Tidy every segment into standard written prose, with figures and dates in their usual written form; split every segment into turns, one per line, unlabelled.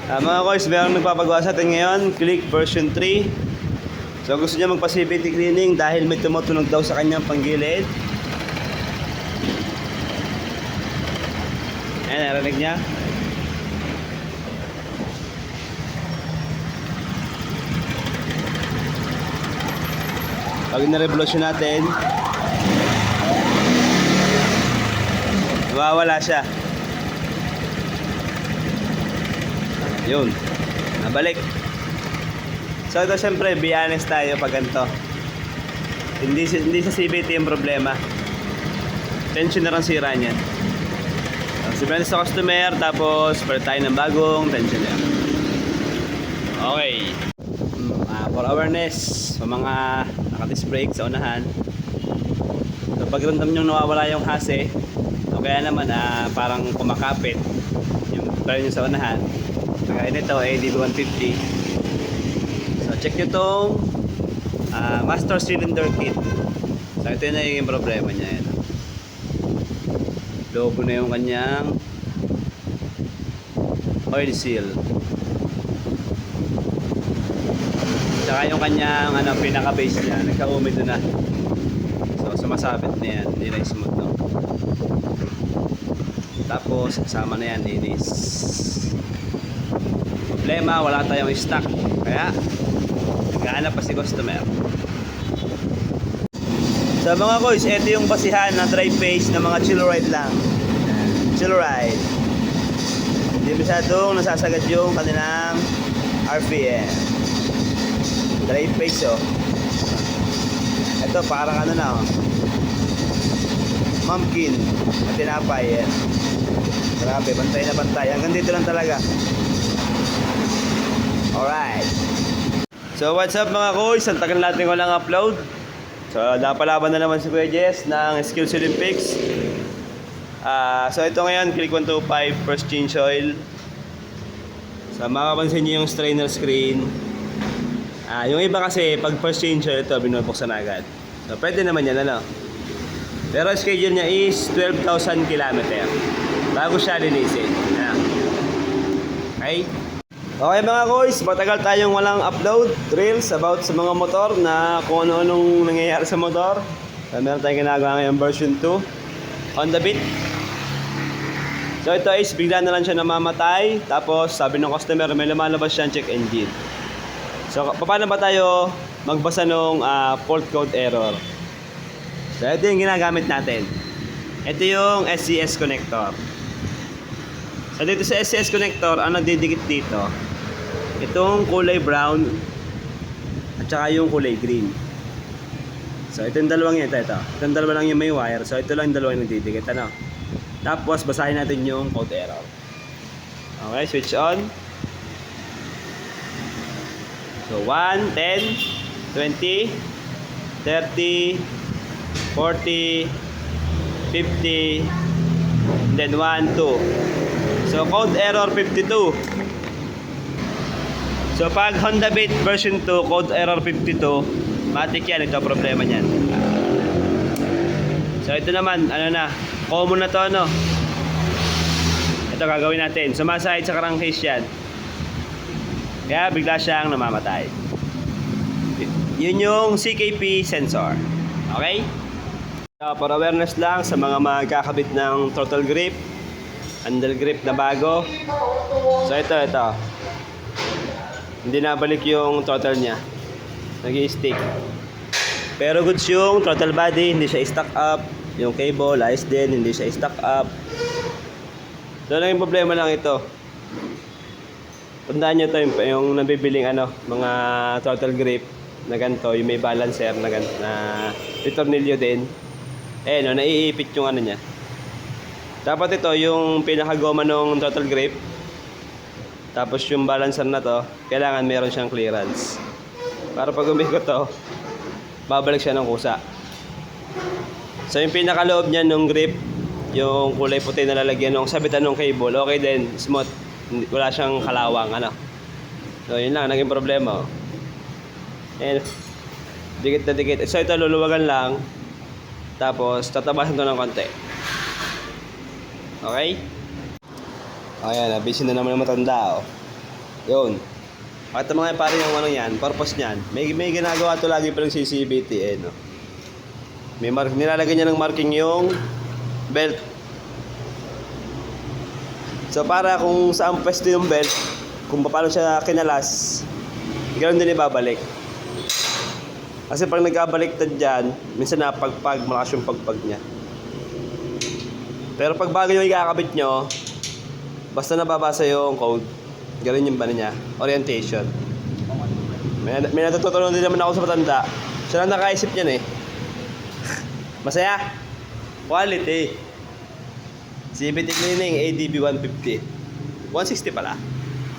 Mga guys, meron nagpapagawa sa atin ngayon, Click version 3. So gusto niya magpa-CVT cleaning dahil may tumutunog daw sa kanyang panggilid. Ayan, narinig niya. Pag na-revolution natin, mawawala siya. Yun, nabalik. So ito syempre, be honest tayo pag ganito. Hindi sa CVT yung problema. Tension na lang sira niyan. Sabihin sa customer, tapos pwede tayo ng bagong tension yan. Okay. For awareness, sa mga naka-disc brake sa unahan. So pag ramdam nyo nawawala yung hase, o kaya naman parang kumakapit yung tayo nyo sa unahan. Kaya nito ay DB150. So check nyo itong master cylinder kit. So ito na yung problema niya. Lobo na yung kanyang oil seal. Tsaka yung kanyang pinaka base niya, nagka-humid na. So sumasabit na yan, hindi na smooth, no? Tapos kasama na yan, linis. Problema, wala tayong stock, kaya naghahanap pa si customer. So mga guys, ito yung basihan na dry paste ng mga chill ride lang. Chill ride. Hindi masyadong nasasagad yung kanilang RPM. Dry paste, oh. Ito parang na, oh. Pumpkin na tinapay, yan. Grabe, bantay na bantay. Hanggang dito lang talaga. Alright. So what's up mga guys? Ang tagal natin walang upload. So napalaban na naman si Kuya Jess ng Skills Olympics. So ito ngayon, Click 125 first change oil. So makapansin niyo yung strainer screen. Yung iba kasi pag first change oil ito binubuksan agad. So pwede naman yan, ano. Pero schedule niya is 12,000 km bago siya linisin. Okay? Okay mga guys, matagal tayong walang upload reels about sa mga motor na kung ano-anong nangyayari sa motor. Meron tayong ginagawa ngayon version 2 on the beat. So ito is bigla na lang siya namamatay. Tapos sabi ng customer may lumalabas siyang check engine. So paano ba tayo magbasa ng fault code error? So ito yung ginagamit natin. Ito yung SCS connector. So dito sa SCS connector, ang nagdidikit dito, itong kulay brown at saka yung kulay green. So ito yung dalawang ito. Itong dalawa lang yung may wire. So ito lang yung dalawang nagdidikit, ano. Tapos basahin natin yung code error. Okay, switch on. So 1, 10, 20, 30, 40, 50, then 1, 2. So code error 52. So pag Honda Beat version 2, code error 52, matik yan, ito problema niyan. So ito naman, common na to, ano. Ito gagawin natin, sumasahid sa crankcase yan. Kaya bigla siyang namamatay. Yun yung CKP sensor. Okay? So, for awareness lang sa mga magkakabit ng throttle grip, handle grip na bago. So ito. Hindi nabalik yung throttle niya. Nag-i-stick. Pero goods yung throttle body, hindi siya i-stack up. Yung cable, ayos din, hindi siya i-stack up. So naging problema lang ito. Tandaan nyo ito yung nabibiling mga throttle grip na ganito, yung may balancer na ganito, na tornilyo din. Naiipit yung niya. Dapat ito yung pinakagoma ng throttle grip. Tapos yung balancer na to, kailangan meron siyang clearance. Para pag umikot to, babalik siya ng kusa. So yung pinakaloob niya ng grip, yung kulay puti na lalagyan ng sabitan ng cable, okay din, smooth. Wala siyang kalawang, So yun lang, naging problema. Dikit na dikit. So ito luluwagan lang. Tapos tatabasan ko ng konti. Okay? Ayan, busy na naman ang matanda, oh. Yun. Pakita mo nga pare yung ano yan, purpose niyan. May ginagawa to lagi pa ng CCBT eh, no? Nilalagay niya ng marking yung belt. So para kung saan pwesto yung belt, kung paano siya kinalas, ganoon din ibabalik. Kasi pag nagkabaliktad dyan, minsan napagpag, malakas yung pagpag niya. Pero pag bago yung ikakabit nyo, basta nababasa yung code, ganoon yung niya, orientation. May natutunan din naman ako sa matanda. Siya lang nakaisip niyan eh. Masaya. Quality. CVT Cleaning ADB 150. 160 pala.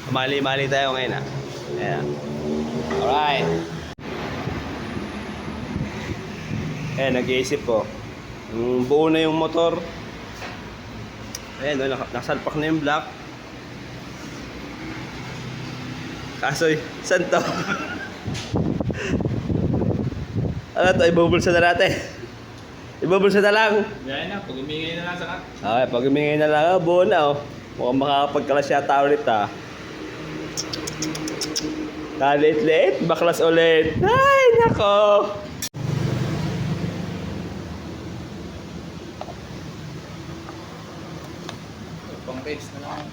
Mali-mali tayo ngayon ah. Ayan. Alright. Nag-iisip ko. Buo na yung motor. Ayan, nakasalpak na yung block. Kaso, saan to? Ano to? Ibubulsa na natin. Ibubulsa na lang.
Yan na, pag umingay na lang sa kat.
Okay, pag umingay na lang, buo na oh. Mukhang makakapagkalas yata ulit ah. Kalit-lit, baklas ulit. Ay, nako.
Pang page na lang.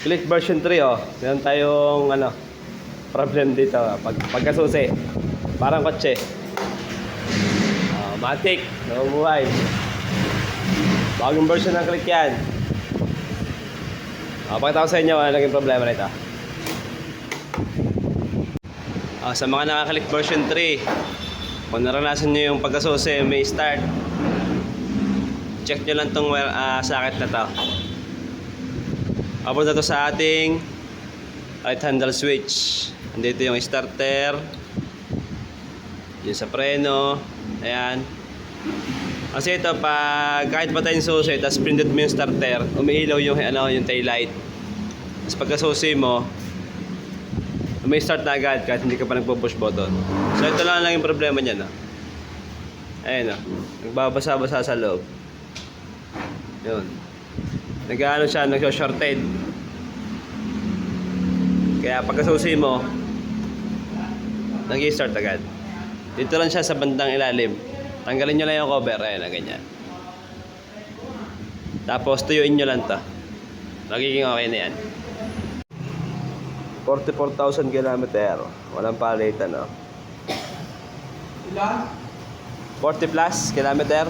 Click version 3 oh. Meron tayong ano, problem dito pagkasusi. Parang kotse. Matic, nabubuhay. Bagong version ng click yan. Pakita ko sa inyo ano naging problema nito. Sa mga nakakalik version 3, kung naranasan nyo yung pagkasusi, may start. Check nyo lang tong socket na to. Papunta to sa ating right handle switch. Andito yung starter. Yung sa preno. Ayan. Kasi ito, kahit patay yung susi, tapos pindot mo yung starter, umiilaw yung, yung tail light. Tapos pagka-susi mo, may start na agad kahit hindi ka pa nagpo-push button. So ito lang yung problema niya. No? Ayan o. Nagbabasa-basa sa loob. Yun. Nag-ano siya, nag-shorted. Kaya pagkasusi mo, nag-i-start agad. Dito lang siya sa bandang ilalim. Tanggalin nyo lang yung cover, ayan na ganyan. Tapos tuyuin nyo lang to. Magiging okay na yan. 44,000 kilometer. Walang palitan, no?
Ilan?
40 plus kilometer.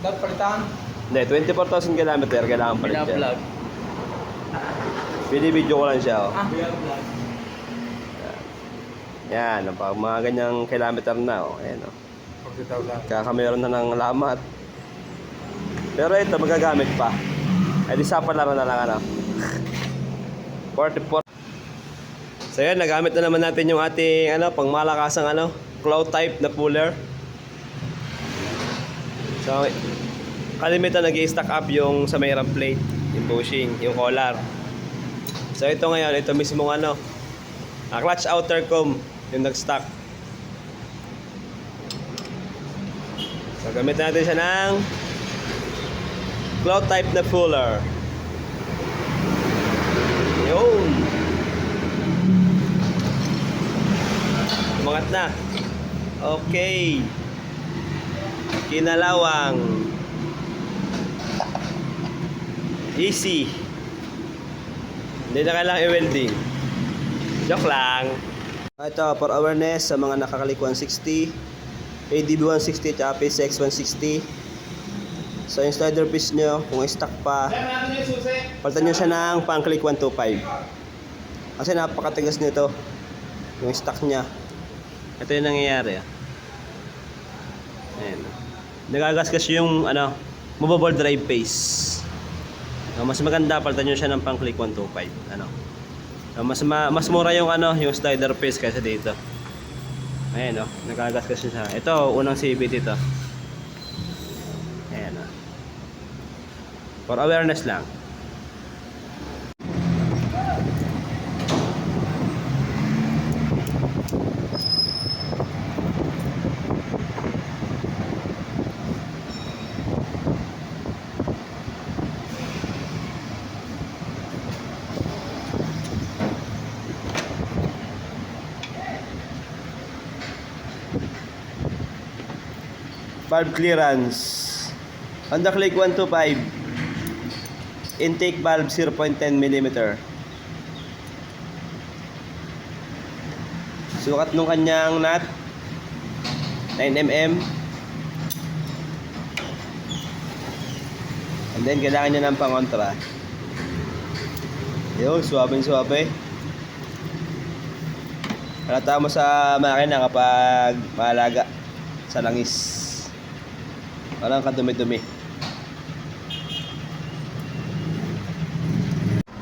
Dapat palitan?
Hindi, 24,000 kilometer kailangan palit siya.
Binablog.
Binibidyo ko lang siya, oh.
Binablog.
Yan, pag mga ganyang kilometer na, oh. Ayan, oh.
40,000.
Kakameron na ng lamat. Pero ito, magagamit pa. Ay, di sa palaro na lang, ano. 44. So yan, nagamit na naman natin yung ating, pangmalakasang, claw type na puller. So, kalimitan nag-i-stack up yung sa may ram plate, yung bushing, yung collar. So ito ngayon, ito mismong clutch outer comb yung nag-stack. So gamit natin siya ng claw type na puller. Yun. Umangat na. Okay. Kinalawang. Easy. Hindi na kailangang i-welding. Joke lang. Ito, for awareness sa mga nakakalik 160, ADB 160 at PSX 160. So yung slider piece nyo, kung stock pa, palitan nyo siya ng pang-click 125. Kasi napakatigas nito. Yung stock nya. Ito yung nangyayari. Ayan. Nagagasgas yung movable drive phase. Mas maganda palitan niyo siya ng pang-click 125. Mas mura yung yung slider phase kaysa dito. Ayan nagagasgas siya. Ito unang CVT to. Ayan for awareness lang. Valve clearance. Honda Click 125. Intake valve 0.10 mm. Sukat nung kanyang nut 9 mm. And then kailangan niya ng pangontra. Yun, suwabe. Halata mo sa makina kapag mahalaga sa langis. Walang kadumi-dumi.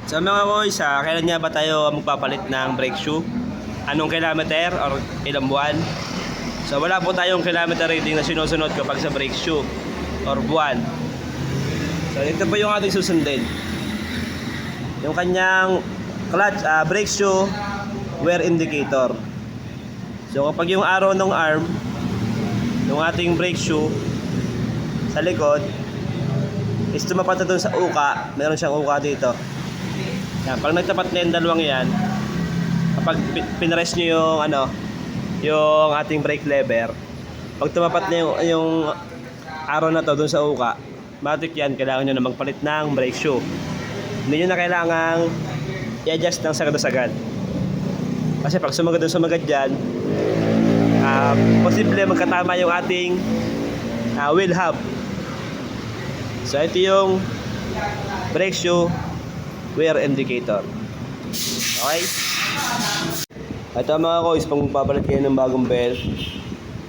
So mga boys, kailan nga ba tayo magpapalit ng brake shoe? Anong kilometer or ilang buwan? So wala po tayong kilometer rating na sinusunod kapag sa brake shoe or buwan. So ito po yung ating susundin. Yung kanyang clutch, brake shoe wear indicator. So kapag yung arrow ng arm yung ating brake shoe sa likod is tumapat na dun sa uka, meron siyang uka dito. Yan, pag nagtapat na yung dalawang yan, kapag pinrest nyo yung ating brake lever, pag tumapat na yung arrow na to dun sa uka, matik yan, kailangan nyo na magpalit ng brake shoe. Hindi nyo na kailangang i-adjust ng sagad-sagad. Kasi pag sumagad dyan, posible magkatama yung ating wheel hub. So ito yung brake shoe wear indicator. Okay? Ito mga kois, pag magpapalit kayo ng bagong belt.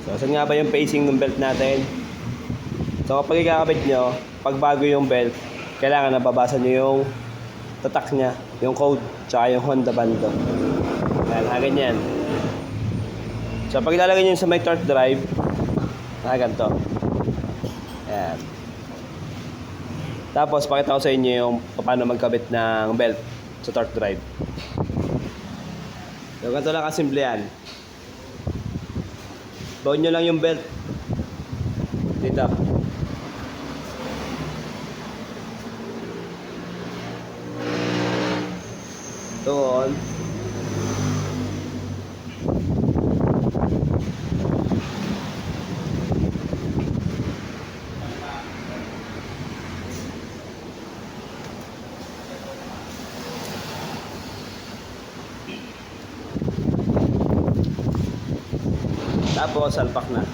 So saan nga ba yung facing ng belt natin? So kapag ikakabit nyo, pag bago yung belt, kailangan nababasa nyo yung tatak nya, yung code, tsaka yung Honda bando. Yan, ganyan. So pag ilalagay nyo sa may torque drive, ganito. Yan. Tapos pakita ko sa inyo yung paano magkabit ng belt sa torque drive. So ganito lang kasimple yan. Bawin nyo lang yung belt dito. Doon. Tapos salpak na.